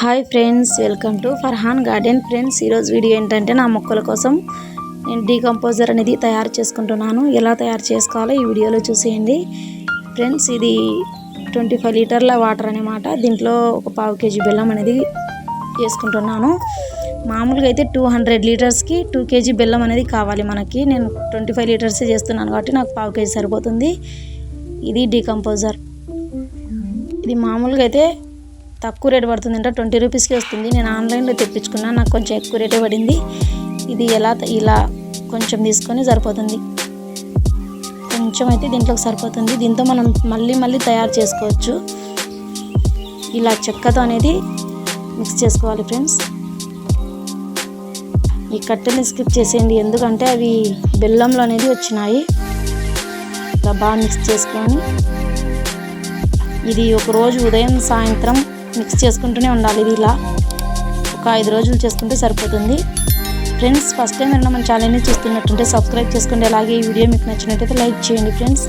Hi friends, welcome to Farhan garden. Friends, ఈరోజు video ఏంటంటే నా మొక్కల కోసం నేను డీకంపోజర్ అనేది తయారు చేసుకుంటున్నాను. ఎలా తయారు చేసుకోవాలో ఈ వీడియోలో చూసేయండి. ఫ్రెండ్స్, ఇది 25 లీటర్ల వాటర్ అన్నమాట. దీంట్లో ఒక 1/2 kg బెల్లం అనేది వేసుకుంటున్నాను. మామూలుగా అయితే 200 లీటర్స్కి 2 kg బెల్లం అనేది కావాలి మనకి. నేను 25 లీటర్స్ చేస్తున్నాను కాబట్టి నాకు 1/2 kg సరిపోతుంది. ఇది డీకంపోజర్. ఇది మామూలుగా అయితే తక్కువ రేట్ పడుతుంది అంటే 20 రూపీస్కి వస్తుంది. నేను ఆన్లైన్లో తెప్పించుకున్నాను, నాకు కొంచెం ఎక్కువ రేటే పడింది. ఇది ఇలా కొంచెం తీసుకొని సరిపోతుంది. కొంచెం అయితే దీంట్లోకి సరిపోతుంది. దీంతో మనం మళ్ళీ తయారు చేసుకోవచ్చు. ఇలా చెక్కతో అనేది మిక్స్ చేసుకోవాలి ఫ్రెండ్స్. ఈ కట్టెని స్కిప్ చేసేయండి, ఎందుకంటే అవి బెల్లంలో అనేది వచ్చినాయి. ఇలా బాగా మిక్స్ చేసుకొని ఇది ఒక రోజు ఉదయం సాయంత్రం మిక్స్ చేసుకుంటూనే ఉండాలి. ఇది ఇలా ఒక 5 రోజులు చేసుకుంటే సరిపోతుంది. ఫ్రెండ్స్, ఫస్ట్ టైం మన ఛానల్ని చూస్తున్నట్టుంటే సబ్స్క్రైబ్ చేసుకోండి. అలాగే ఈ వీడియో మీకు నచ్చినట్టయితే లైక్ చేయండి ఫ్రెండ్స్.